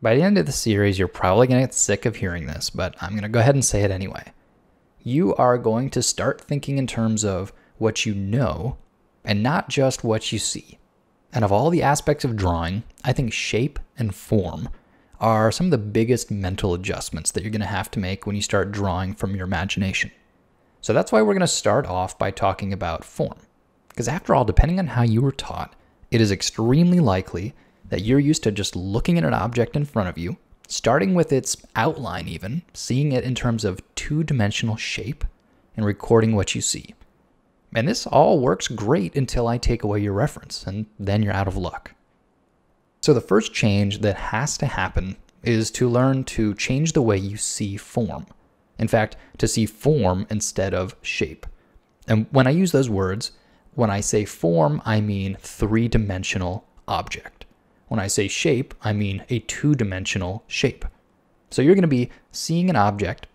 By the end of the series, you're probably going to get sick of hearing this, but I'm going to go ahead and say it anyway. You are going to start thinking in terms of what you know and not just what you see. And of all the aspects of drawing, I think shape and form are some of the biggest mental adjustments that you're going to have to make when you start drawing from your imagination. So that's why we're going to start off by talking about form. Because after all, depending on how you were taught, it is extremely likely that you're used to just looking at an object in front of you, starting with its outline even, seeing it in terms of two-dimensional shape, and recording what you see. And this all works great until I take away your reference, and then you're out of luck. So the first change that has to happen is to learn to change the way you see form. In fact, to see form instead of shape. And when I use those words, when I say form, I mean three-dimensional object. When I say shape, I mean a two-dimensional shape. So you're going to be seeing an object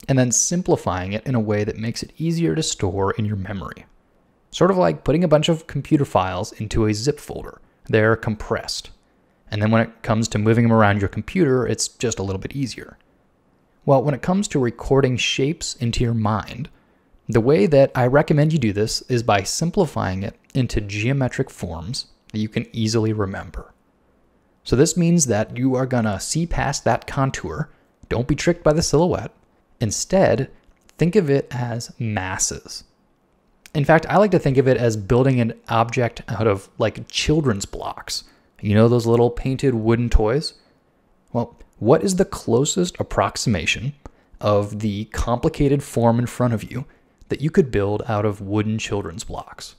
and then simplifying it in a way that makes it easier to store in your memory. Sort of like putting a bunch of computer files into a zip folder. They're compressed. And then when it comes to moving them around your computer, it's just a little bit easier. Well, when it comes to recording shapes into your mind, the way that I recommend you do this is by simplifying it into geometric forms that you can easily remember. So this means that you are going to see past that contour. Don't be tricked by the silhouette. Instead, think of it as masses. In fact, I like to think of it as building an object out of like children's blocks. You know those little painted wooden toys? Well, what is the closest approximation of the complicated form in front of you that you could build out of wooden children's blocks?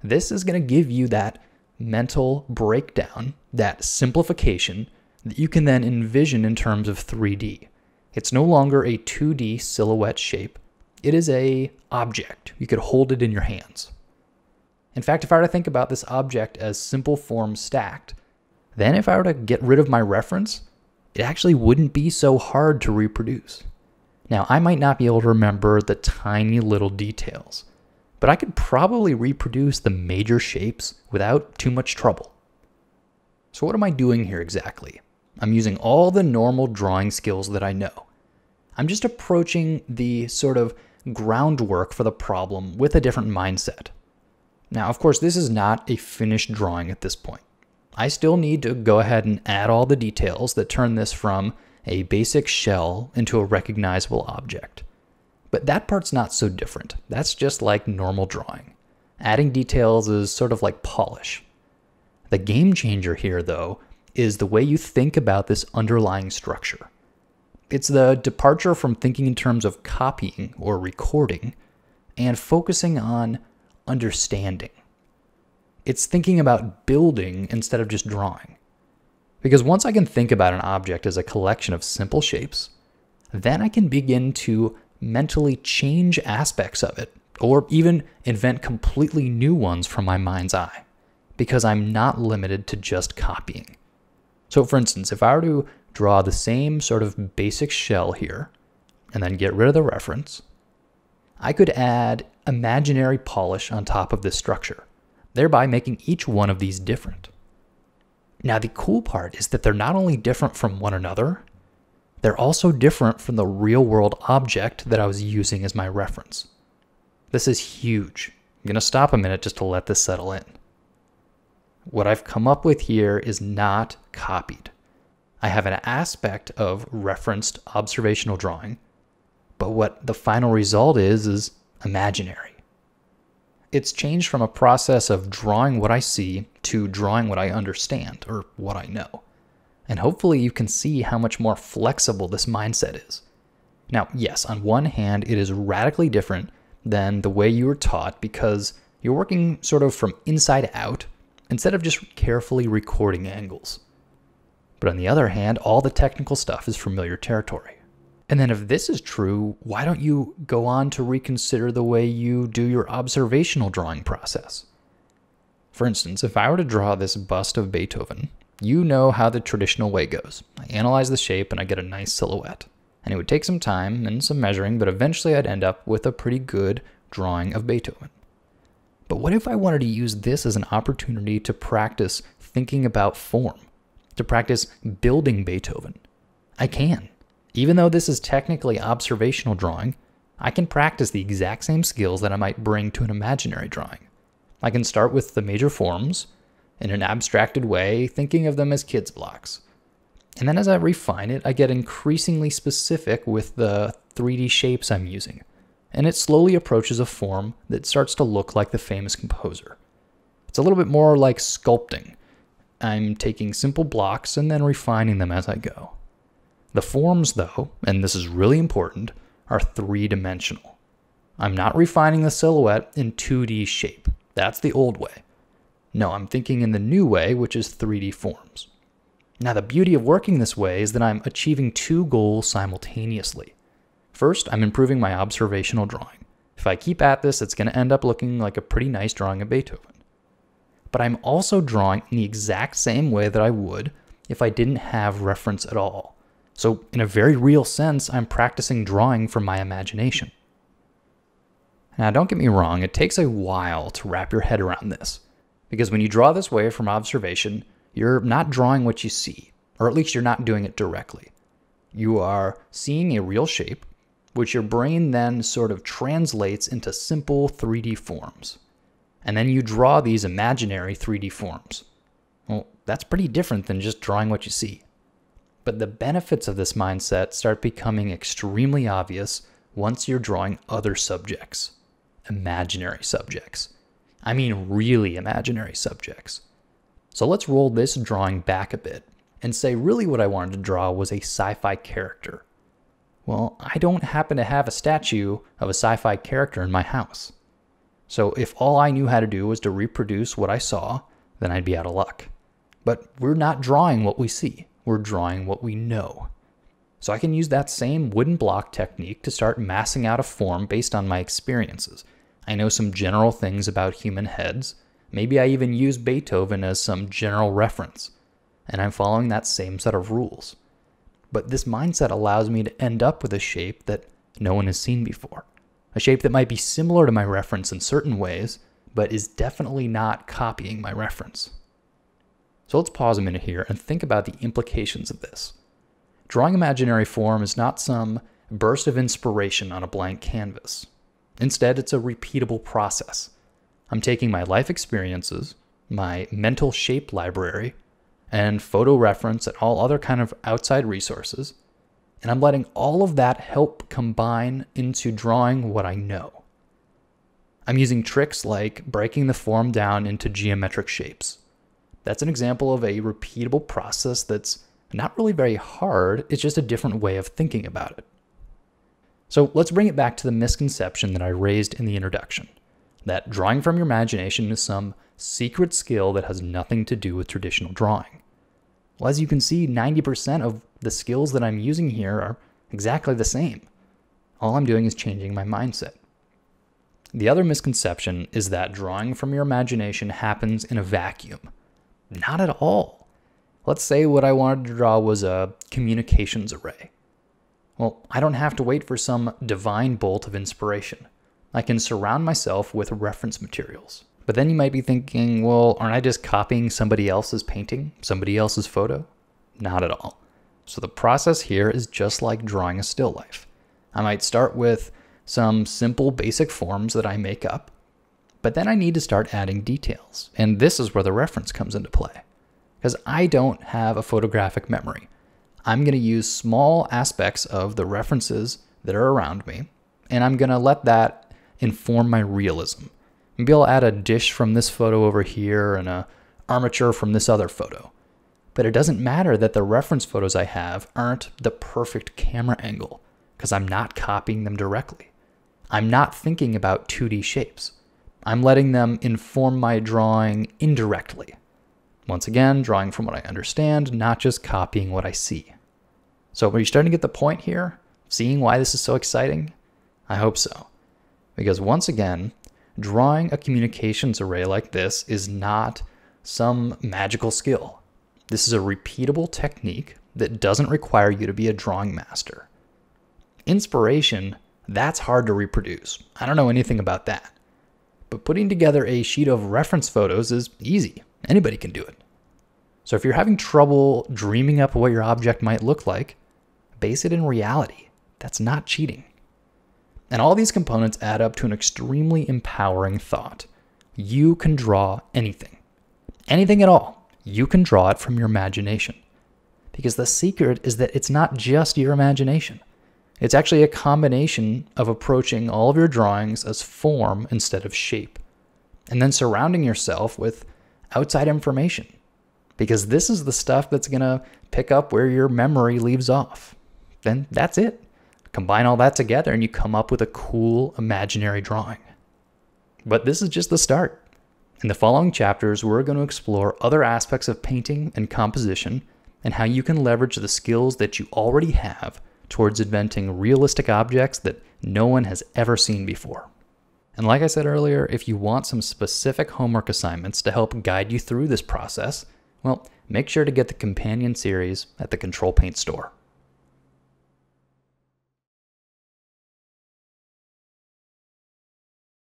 This is going to give you that mental breakdown, that simplification that you can then envision in terms of 3D. It's no longer a 2D silhouette shape. It is an object. You could hold it in your hands. In fact, if I were to think about this object as simple forms stacked, then if I were to get rid of my reference, it actually wouldn't be so hard to reproduce. Now, I might not be able to remember the tiny little details, but I could probably reproduce the major shapes without too much trouble. So what am I doing here exactly? I'm using all the normal drawing skills that I know. I'm just approaching the sort of groundwork for the problem with a different mindset. Now, of course, this is not a finished drawing at this point. I still need to go ahead and add all the details that turn this from a basic shell into a recognizable object. But that part's not so different. That's just like normal drawing. Adding details is sort of like polish. The game changer here, though, is the way you think about this underlying structure. It's the departure from thinking in terms of copying or recording and focusing on understanding. It's thinking about building instead of just drawing. Because once I can think about an object as a collection of simple shapes, then I can begin to mentally change aspects of it, or even invent completely new ones from my mind's eye, because I'm not limited to just copying. So for instance, if I were to draw the same sort of basic shell here, and then get rid of the reference, I could add imaginary polish on top of this structure, thereby making each one of these different. Now the cool part is that they're not only different from one another, they're also different from the real-world object that I was using as my reference. This is huge. I'm going to stop a minute just to let this settle in. What I've come up with here is not copied. I have an aspect of referenced observational drawing, but what the final result is imaginary. It's changed from a process of drawing what I see to drawing what I understand, or what I know. And hopefully you can see how much more flexible this mindset is. Now, yes, on one hand, it is radically different than the way you were taught because you're working sort of from inside out instead of just carefully recording angles. But on the other hand, all the technical stuff is familiar territory. And then if this is true, why don't you go on to reconsider the way you do your observational drawing process? For instance, if I were to draw this bust of Beethoven, you know how the traditional way goes. I analyze the shape and I get a nice silhouette. And it would take some time and some measuring, but eventually I'd end up with a pretty good drawing of Beethoven. But what if I wanted to use this as an opportunity to practice thinking about form, to practice building Beethoven. I can. Even though this is technically observational drawing, I can practice the exact same skills that I might bring to an imaginary drawing. I can start with the major forms in an abstracted way, thinking of them as kids' blocks. And then as I refine it, I get increasingly specific with the 3D shapes I'm using, and it slowly approaches a form that starts to look like the famous composer. It's a little bit more like sculpting. I'm taking simple blocks and then refining them as I go. The forms, though, and this is really important, are three-dimensional. I'm not refining the silhouette in 2D shape. That's the old way. No, I'm thinking in the new way, which is 3D forms. Now, the beauty of working this way is that I'm achieving two goals simultaneously. First, I'm improving my observational drawing. If I keep at this, it's going to end up looking like a pretty nice drawing of Beethoven. But I'm also drawing in the exact same way that I would if I didn't have reference at all. So in a very real sense, I'm practicing drawing from my imagination. Now, don't get me wrong, it takes a while to wrap your head around this, because when you draw this way from observation, you're not drawing what you see, or at least you're not doing it directly. You are seeing a real shape, which your brain then sort of translates into simple 3D forms. And then you draw these imaginary 3D forms. Well, that's pretty different than just drawing what you see. But the benefits of this mindset start becoming extremely obvious once you're drawing other subjects, imaginary subjects. I mean really imaginary subjects. So let's roll this drawing back a bit and say really what I wanted to draw was a sci-fi character. Well, I don't happen to have a statue of a sci-fi character in my house. So if all I knew how to do was to reproduce what I saw, then I'd be out of luck. But we're not drawing what we see. We're drawing what we know. So I can use that same wooden block technique to start massing out a form based on my experiences. I know some general things about human heads. Maybe I even use Beethoven as some general reference. And I'm following that same set of rules. But this mindset allows me to end up with a shape that no one has seen before. A shape that might be similar to my reference in certain ways, but is definitely not copying my reference. So let's pause a minute here and think about the implications of this. Drawing imaginary form is not some burst of inspiration on a blank canvas. Instead, it's a repeatable process. I'm taking my life experiences, my mental shape library, and photo reference and all other kind of outside resources, and I'm letting all of that help combine into drawing what I know. I'm using tricks like breaking the form down into geometric shapes. That's an example of a repeatable process that's not really very hard, it's just a different way of thinking about it. So let's bring it back to the misconception that I raised in the introduction, that drawing from your imagination is some secret skill that has nothing to do with traditional drawing. Well, as you can see, 90% of the skills that I'm using here are exactly the same. All I'm doing is changing my mindset. The other misconception is that drawing from your imagination happens in a vacuum. Not at all. Let's say what I wanted to draw was a communications array. Well, I don't have to wait for some divine bolt of inspiration. I can surround myself with reference materials. But then you might be thinking, well, aren't I just copying somebody else's painting, somebody else's photo? Not at all. So the process here is just like drawing a still life. I might start with some simple basic forms that I make up, but then I need to start adding details. And this is where the reference comes into play. Because I don't have a photographic memory. I'm going to use small aspects of the references that are around me, and I'm going to let that inform my realism. Maybe I'll add a dish from this photo over here and an armature from this other photo. But it doesn't matter that the reference photos I have aren't the perfect camera angle, because I'm not copying them directly. I'm not thinking about 2D shapes. I'm letting them inform my drawing indirectly. Once again, drawing from what I understand, not just copying what I see. So are you starting to get the point here? Seeing why this is so exciting? I hope so. Because once again, drawing a communications array like this is not some magical skill. This is a repeatable technique that doesn't require you to be a drawing master. Inspiration, that's hard to reproduce. I don't know anything about that. But putting together a sheet of reference photos is easy. Anybody can do it. So if you're having trouble dreaming up what your object might look like, base it in reality. That's not cheating. And all these components add up to an extremely empowering thought. You can draw anything. Anything at all. You can draw it from your imagination. Because the secret is that it's not just your imagination. It's actually a combination of approaching all of your drawings as form instead of shape. And then surrounding yourself with outside information. Because this is the stuff that's going to pick up where your memory leaves off. Then that's it. Combine all that together and you come up with a cool imaginary drawing. But this is just the start. In the following chapters, we're going to explore other aspects of painting and composition and how you can leverage the skills that you already have towards inventing realistic objects that no one has ever seen before. And like I said earlier, if you want some specific homework assignments to help guide you through this process, well, make sure to get the companion series at the Control Paint store.